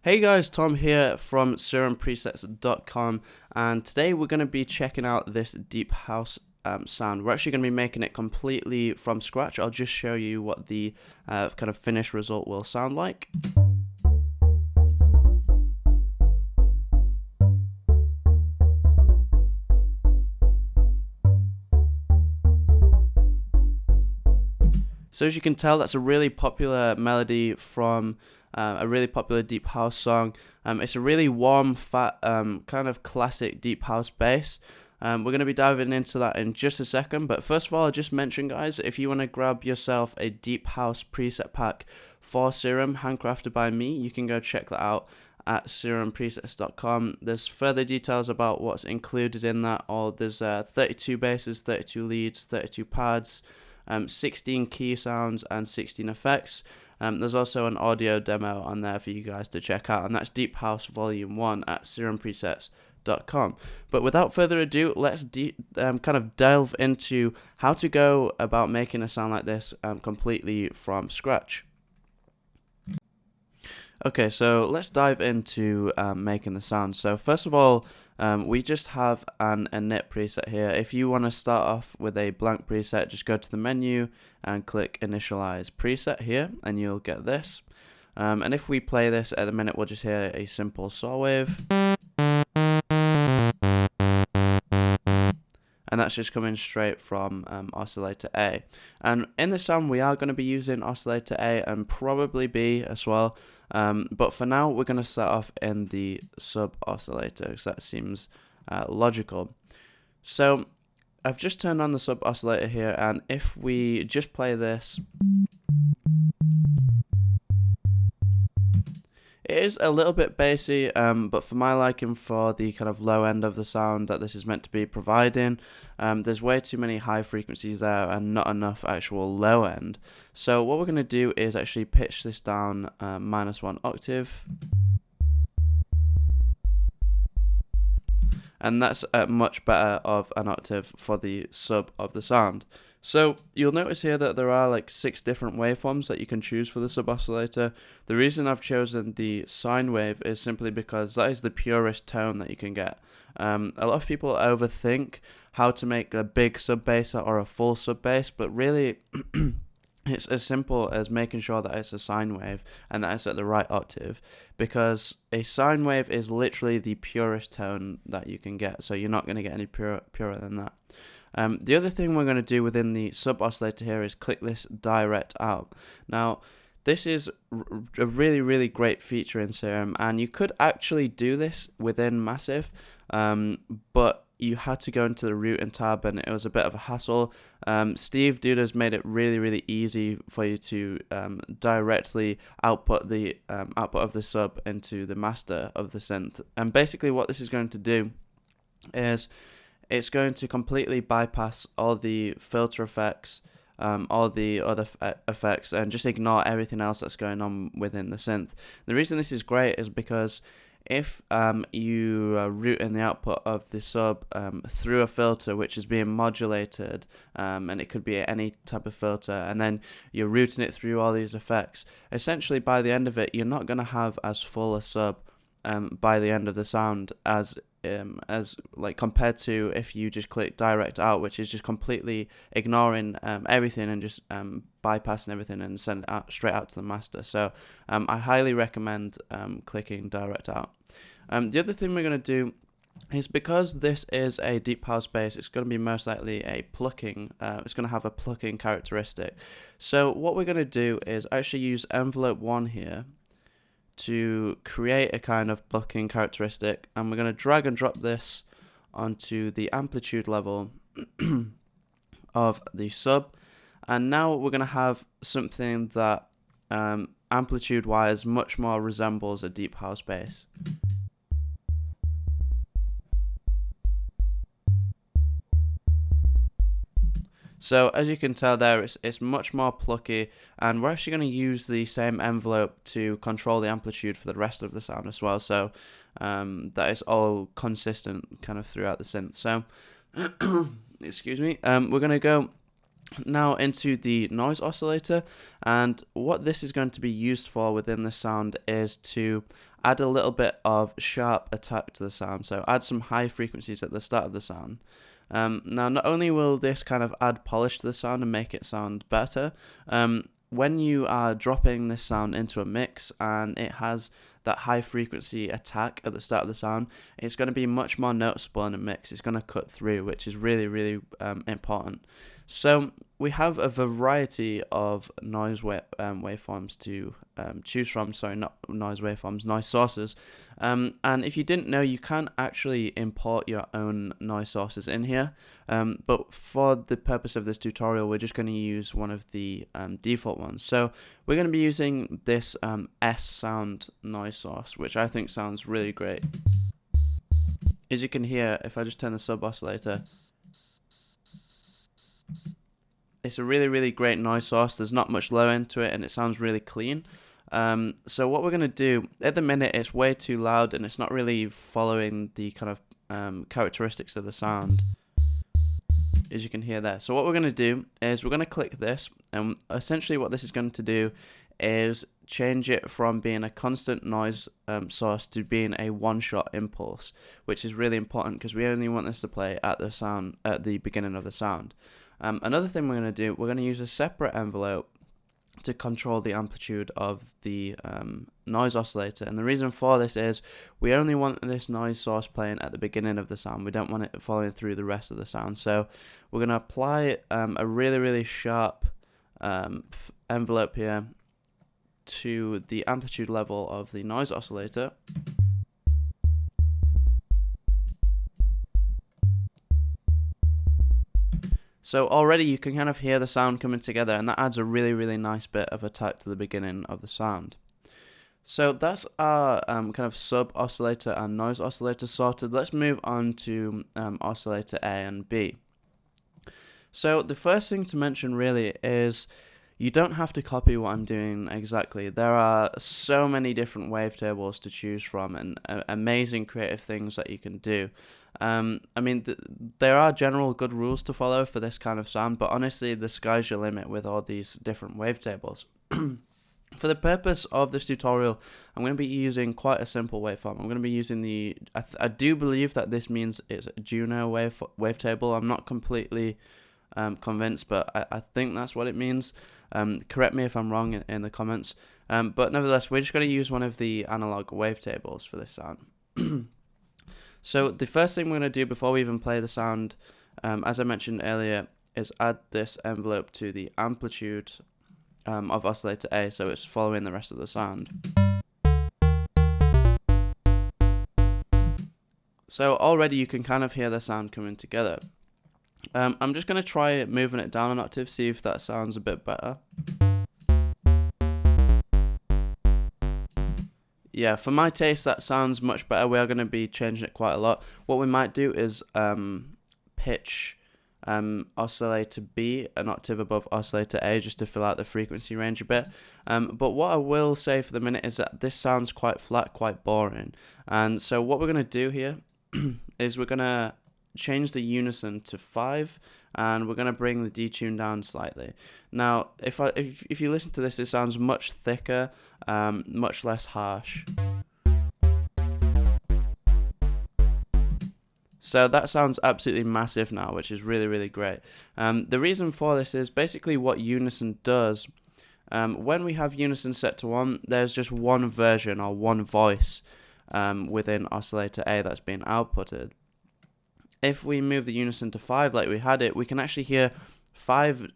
Hey guys, Tom here from SerumPresets.com, and today we're going to be checking out this deep house sound. We're actually going to be making it completely from scratch. I'll just show you what the kind of finished result will sound like. So as you can tell, that's a really popular melody from a really popular deep house song. It's a really warm, fat, kind of classic deep house bass. We're going to be diving into that in just a second, but first of all, I'll just mention, guys, if you want to grab yourself a deep house preset pack for Serum, handcrafted by me, you can go check that out at SerumPresets.com. There's further details about what's included in that. There's 32 basses, 32 leads, 32 pads, 16 key sounds and 16 effects. There's also an audio demo on there for you guys to check out, and that's Deep House Volume 1 at SerumPresets.com. But without further ado, let's kind of delve into how to go about making a sound like this completely from scratch. Okay, so let's dive into making the sound. So first of all, we just have an init preset here. If you want to start off with a blank preset, just go to the menu and click initialize preset here, and you'll get this. And if we play this at the minute, we'll just hear a simple saw wave. And that's just coming straight from Oscillator A. And in the sound, we are going to be using Oscillator A and probably B as well. But for now, we're going to start off in the sub oscillator, because that seems logical. So I've just turned on the sub oscillator here, and if we just play this, it is a little bit bassy, but for my liking, for the kind of low end of the sound that this is meant to be providing, there's way too many high frequencies there and not enough actual low end. So what we're going to do is actually pitch this down -1 octave. And that's much better of an octave for the sub of the sound. So you'll notice here that there are like 6 different waveforms that you can choose for the sub oscillator. The reason I've chosen the sine wave is simply because that is the purest tone that you can get. A lot of people overthink how to make a big sub bass or a full sub bass, but really it's as simple as making sure that it's a sine wave and that it's at the right octave, because a sine wave is literally the purest tone that you can get, so you're not going to get any purer than that. The other thing we're going to do within the sub oscillator here is click this direct out. Now, this is a really great feature in Serum, and you could actually do this within Massive, but you had to go into the routing tab, and it was a bit of a hassle. Steve Duda's made it really easy for you to directly output the output of the sub into the master of the synth. And basically what this is going to do is it's going to completely bypass all the filter effects, all the other effects, and just ignore everything else that's going on within the synth. The reason this is great is because if you route in the output of the sub through a filter which is being modulated, and it could be any type of filter, and then you're routing it through all these effects, essentially by the end of it, you're not going to have as full a sub by the end of the sound as like compared to if you just click direct out, which is just completely ignoring everything and just bypassing everything and send it out straight out to the master. So I highly recommend clicking direct out. The other thing we're going to do is, because this is a deep house bass, it's going to be most likely a plucking. It's going to have a plucking characteristic. So what we're going to do is actually use envelope 1 here to create a kind of plucking characteristic, and we're going to drag and drop this onto the amplitude level of the sub, and now we're going to have something that amplitude wise much more resembles a deep house bass. So as you can tell there, it's much more plucky, and we're actually going to use the same envelope to control the amplitude for the rest of the sound as well, so that is all consistent kind of throughout the synth. So excuse me, we're going to go now into the noise oscillator, and what this is going to be used for within the sound is to add a little bit of sharp attack to the sound. So add some high frequencies at the start of the sound. Now, not only will this kind of add polish to the sound and make it sound better, when you are dropping this sound into a mix and it has that high frequency attack at the start of the sound, it's going to be much more noticeable in a mix. It's going to cut through, which is really, really important. So we have a variety of noise waveforms to choose from. Sorry, not noise waveforms, noise sources. And if you didn't know, you can actually import your own noise sources in here. But for the purpose of this tutorial, we're just going to use one of the default ones. So we're going to be using this S sound noise source, which I think sounds really great. As you can hear, if I just turn the sub oscillator, it's a really, really great noise source. There's not much low end to it, and it sounds really clean. So what we're going to do, at the minute it's way too loud and it's not really following the kind of characteristics of the sound, as you can hear there. So what we're going to do is we're going to click this, and essentially what this is going to do is change it from being a constant noise source to being a one-shot impulse, which is really important because we only want this to play at the beginning of the sound. Another thing we're going to do, we're going to use a separate envelope to control the amplitude of the noise oscillator. And the reason for this is we only want this noise source playing at the beginning of the sound. We don't want it following through the rest of the sound. So we're going to apply a really, really sharp envelope here to the amplitude level of the noise oscillator. So already you can kind of hear the sound coming together, and that adds a really, really nice bit of attack to the beginning of the sound. So that's our kind of sub oscillator and noise oscillator sorted. Let's move on to oscillator A and B. So the first thing to mention really is you don't have to copy what I'm doing exactly. There are so many different wavetables to choose from and amazing creative things that you can do. I mean, there are general good rules to follow for this kind of sound, but honestly, the sky's your limit with all these different wavetables. For the purpose of this tutorial, I'm going to be using quite a simple waveform. I'm going to be using I do believe that this means it's a Juno wavetable. I'm not completely convinced, but I think that's what it means. Correct me if I'm wrong in the comments. But nevertheless, we're just going to use one of the analog wavetables for this sound. So the first thing we're going to do before we even play the sound, as I mentioned earlier, is add this envelope to the amplitude of oscillator A, so it's following the rest of the sound. So already you can kind of hear the sound coming together. I'm just going to try moving it down an octave, see if that sounds a bit better. Yeah, for my taste, that sounds much better. We are going to be changing it quite a lot. What we might do is pitch oscillator B an octave above oscillator A just to fill out the frequency range a bit. But what I will say for the minute is that this sounds quite flat, quite boring. And so what we're going to do here is we're going to change the unison to 5, and we're going to bring the detune down slightly. Now, if you listen to this, it sounds much thicker, much less harsh. So that sounds absolutely massive now, which is really, really great. The reason for this is basically what unison does. When we have unison set to 1, there's just one version or one voice within oscillator A that's being outputted. If we move the unison to 5 like we had it, we can actually hear 5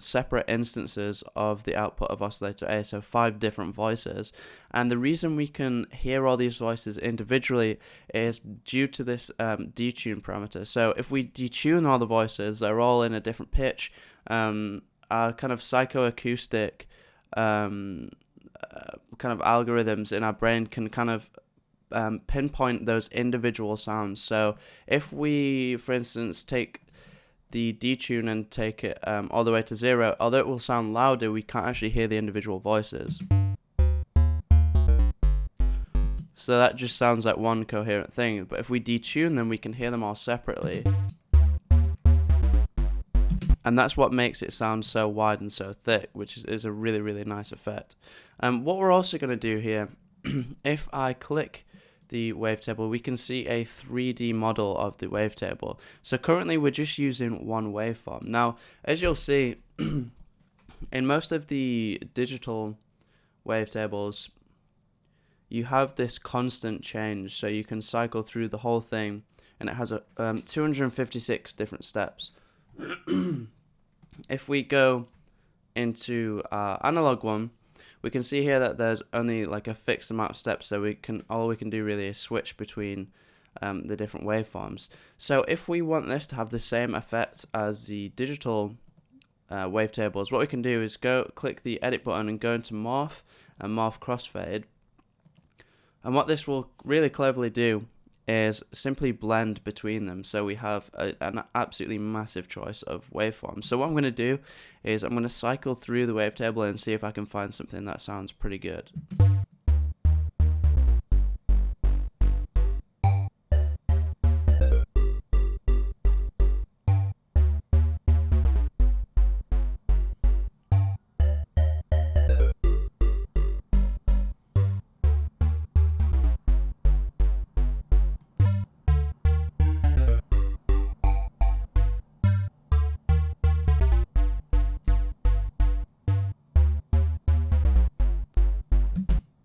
separate instances of the output of oscillator A, so 5 different voices. And the reason we can hear all these voices individually is due to this detune parameter. So if we detune all the voices, they're all in a different pitch. Our kind of psychoacoustic kind of algorithms in our brain can kind of pinpoint those individual sounds. So if we, for instance, take the detune and take it all the way to 0, although it will sound louder, we can't actually hear the individual voices. So that just sounds like one coherent thing. But if we detune them, we can hear them all separately. And that's what makes it sound so wide and so thick, which is a really, really nice effect. What we're also going to do here if I click the wavetable, we can see a 3D model of the wavetable. So currently we're just using one waveform. Now, as you'll see, in most of the digital wavetables, you have this constant change, so you can cycle through the whole thing, and it has 256 different steps. If we go into our analog one, we can see here that there's only like a fixed amount of steps, so all we can do really is switch between the different waveforms. So if we want this to have the same effect as the digital wavetables, what we can do is click the edit button and go into morph and morph crossfade. And what this will really cleverly do is simply blend between them, so we have an absolutely massive choice of waveforms. So what I'm going to do is I'm going to cycle through the wavetable and see if I can find something that sounds pretty good.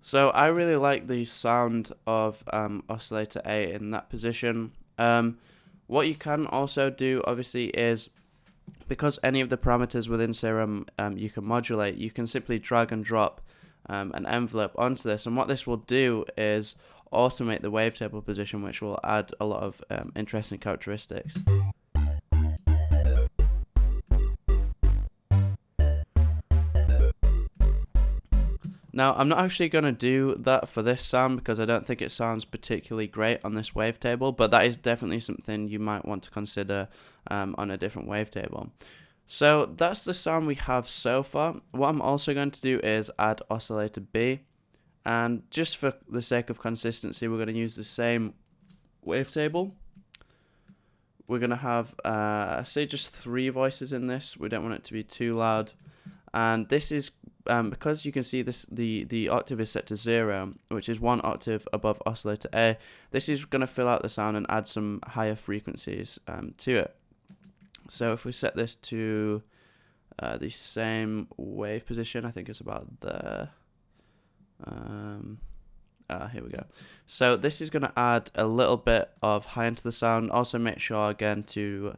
So I really like the sound of Oscillator A in that position. What you can also do, obviously, is because any of the parameters within Serum you can modulate, you can simply drag and drop an envelope onto this, and what this will do is automate the wavetable position, which will add a lot of interesting characteristics. Now, I'm not actually going to do that for this sound because I don't think it sounds particularly great on this wavetable, but that is definitely something you might want to consider on a different wavetable. So that's the sound we have so far. What I'm also going to do is add Oscillator B, and just for the sake of consistency, we're going to use the same wavetable. We're going to have, say, just 3 voices in this. We don't want it to be too loud. And this is because you can see this, the octave is set to 0, which is 1 octave above Oscillator A. This is going to fill out the sound and add some higher frequencies to it. So if we set this to the same wave position, I think it's about there. Here we go. So this is going to add a little bit of high into the sound. Also make sure again to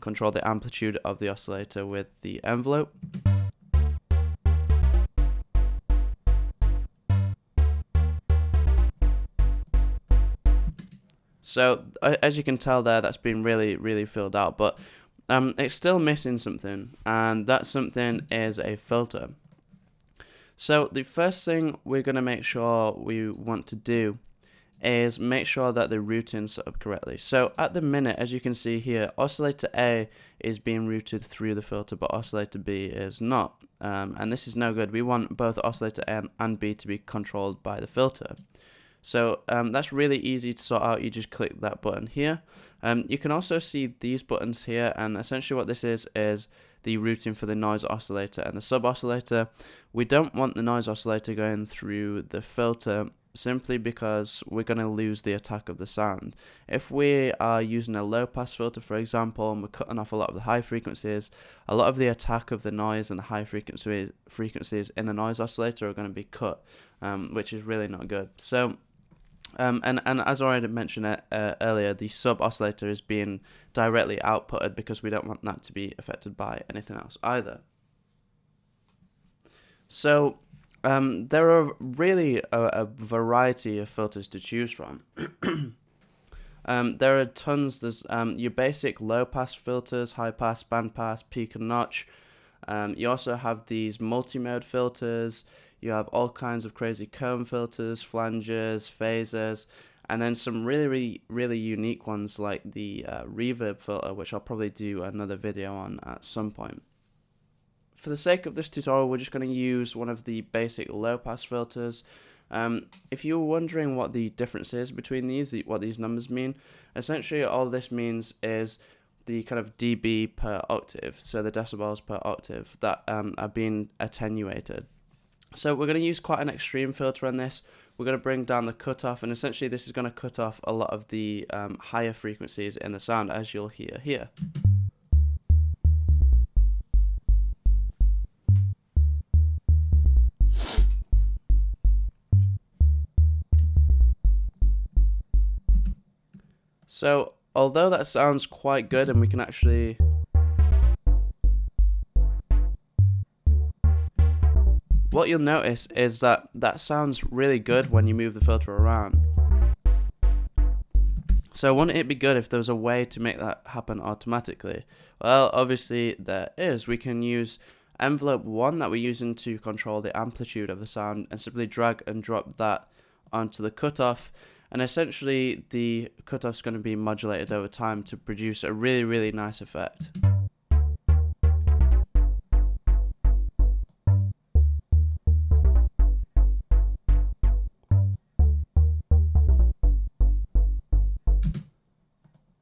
control the amplitude of the oscillator with the envelope. So as you can tell there, that's been really filled out, but it's still missing something, and that something is a filter. So the first thing we're going to make sure we want to do is make sure that the routing's set up correctly. So at the minute, as you can see here, Oscillator A is being routed through the filter, but Oscillator B is not. And this is no good. We want both Oscillator A and B to be controlled by the filter. So that's really easy to sort out. You just click that button here. You can also see these buttons here, and essentially what this is the routing for the noise oscillator and the sub oscillator. We don't want the noise oscillator going through the filter simply because we're going to lose the attack of the sound. If we are using a low pass filter, for example, and we're cutting off a lot of the high frequencies, a lot of the attack of the noise and the high frequencies in the noise oscillator are going to be cut, which is really not good. So and as I already mentioned earlier, the sub oscillator is being directly outputted because we don't want that to be affected by anything else either. So there are really a variety of filters to choose from. There are tons. There's your basic low pass filters, high pass, band pass, peak and notch. You also have these multi-mode filters. You have all kinds of crazy comb filters, flanges, phasers, and then some really unique ones like the reverb filter, which I'll probably do another video on at some point. For the sake of this tutorial, we're just going to use one of the basic low-pass filters. If you were wondering what the difference is between these, what these numbers mean, essentially all this means is the kind of dB per octave, so the decibels per octave that are being attenuated. So we're going to use quite an extreme filter on this. we're going to bring down the cutoff, and essentially this is going to cut off a lot of the higher frequencies in the sound, as you'll hear here. So although that sounds quite good, and we can actually what you'll notice is that that sounds really good when you move the filter around. So wouldn't it be good if there was a way to make that happen automatically? Well, obviously there is. We can use envelope 1 that we're using to control the amplitude of the sound, and simply drag and drop that onto the cutoff, and essentially the cutoff is going to be modulated over time to produce a really nice effect.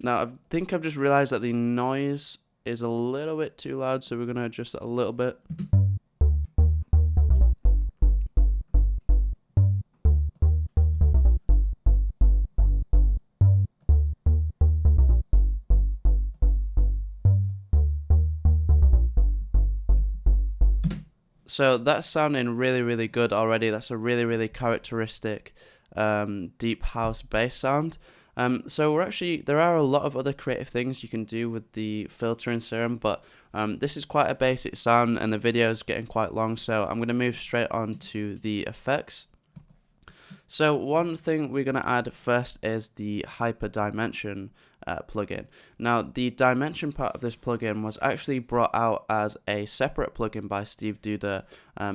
Now I think I've just realized that the noise is a little bit too loud, so we're going to adjust it a little bit. So that's sounding really good already. That's a really characteristic deep house bass sound. So there are a lot of other creative things you can do with the filter in Serum, but this is quite a basic sound and the video is getting quite long, so I'm going to move straight on to the effects. So one thing we're going to add first is the hyper dimension plugin. Now the dimension part of this plugin was actually brought out as a separate plugin by Steve Duda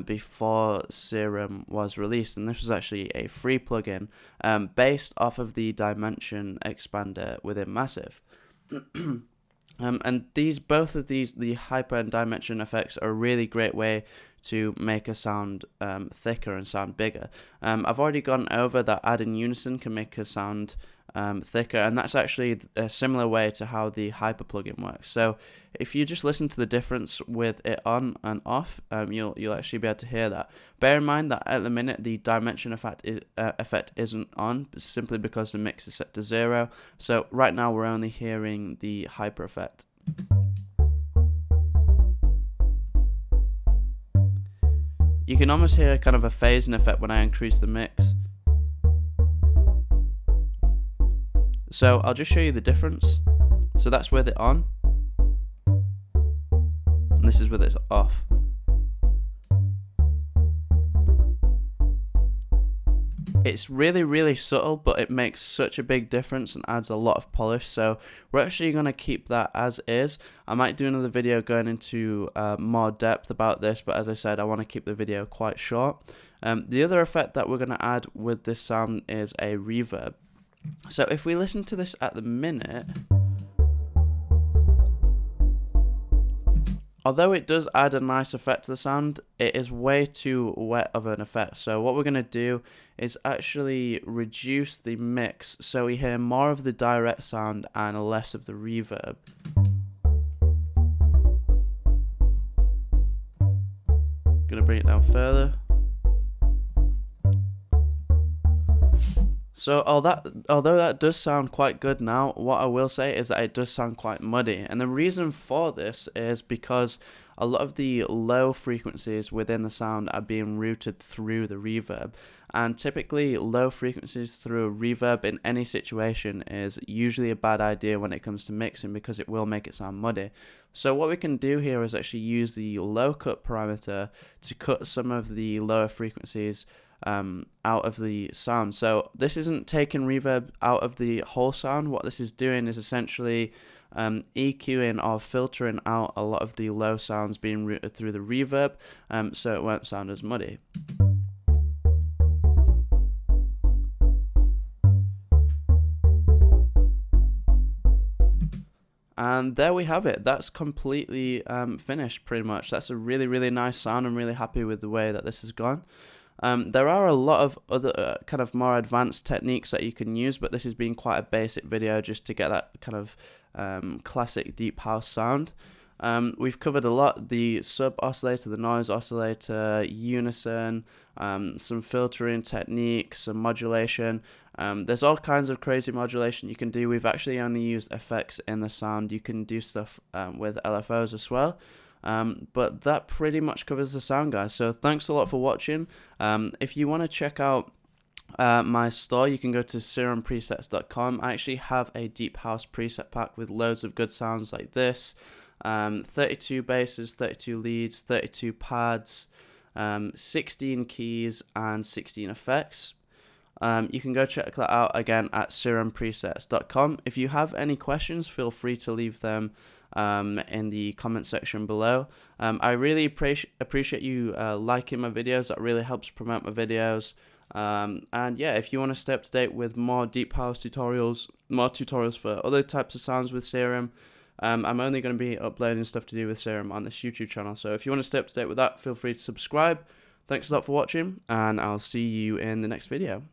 before Serum was released, and this was actually a free plugin based off of the dimension expander within Massive. And both of these, the hyper and dimension effects, are a really great way to make a sound thicker and sound bigger. I've already gone over that adding unison can make a sound thicker, and that's actually a similar way to how the hyper plugin works. So if you just listen to the difference with it on and off, you'll actually be able to hear that. Bear in mind that at the minute the dimension effect isn't on, simply because the mix is set to 0. So right now we're only hearing the hyper effect. You can almost hear kind of a phasing effect when I increase the mix. So I'll just show you the difference. So that's with it on, and this is with it off. It's really subtle, but it makes such a big difference and adds a lot of polish. So we're actually going to keep that as is. I might do another video going into more depth about this, but as I said, I want to keep the video quite short. The other effect that we're going to add with this sound is a reverb. So if we listen to this at the minute, although it does add a nice effect to the sound, it is way too wet of an effect. So what we're going to do is actually reduce the mix so we hear more of the direct sound and less of the reverb. Gonna bring it down further. So although that does sound quite good now, what I will say is that it does sound quite muddy. And the reason for this is because a lot of the low frequencies within the sound are being routed through the reverb. And typically low frequencies through a reverb in any situation is usually a bad idea when it comes to mixing, because it will make it sound muddy. So what we can do here is actually use the low cut parameter to cut some of the lower frequencies out of the sound. So this isn't taking reverb out of the whole sound. What this is doing is essentially EQing or filtering out a lot of the low sounds being routed through the reverb, so it won't sound as muddy. And there we have it. That's completely finished pretty much. That's a really nice sound. I'm really happy with the way that this has gone. There are a lot of other kind of more advanced techniques that you can use, but this has been quite a basic video just to get that kind of classic deep house sound. We've covered a lot: the sub oscillator, the noise oscillator, unison, some filtering techniques, some modulation. There's all kinds of crazy modulation you can do. We've actually only used effects in the sound. You can do stuff with LFOs as well. But that pretty much covers the sound, guys. So thanks a lot for watching. If you want to check out my store, you can go to SerumPresets.com. I actually have a deep house preset pack with loads of good sounds like this. 32 basses, 32 leads, 32 pads, 16 keys, and 16 effects. You can go check that out again at SerumPresets.com. If you have any questions, feel free to leave them in the comment section below. I really appreciate you liking my videos. That really helps promote my videos. And yeah, if you want to stay up to date with more deep house tutorials, more tutorials for other types of sounds with Serum, I'm only going to be uploading stuff to do with Serum on this YouTube channel. So if you want to stay up to date with that, feel free to subscribe. Thanks a lot for watching, and I'll see you in the next video.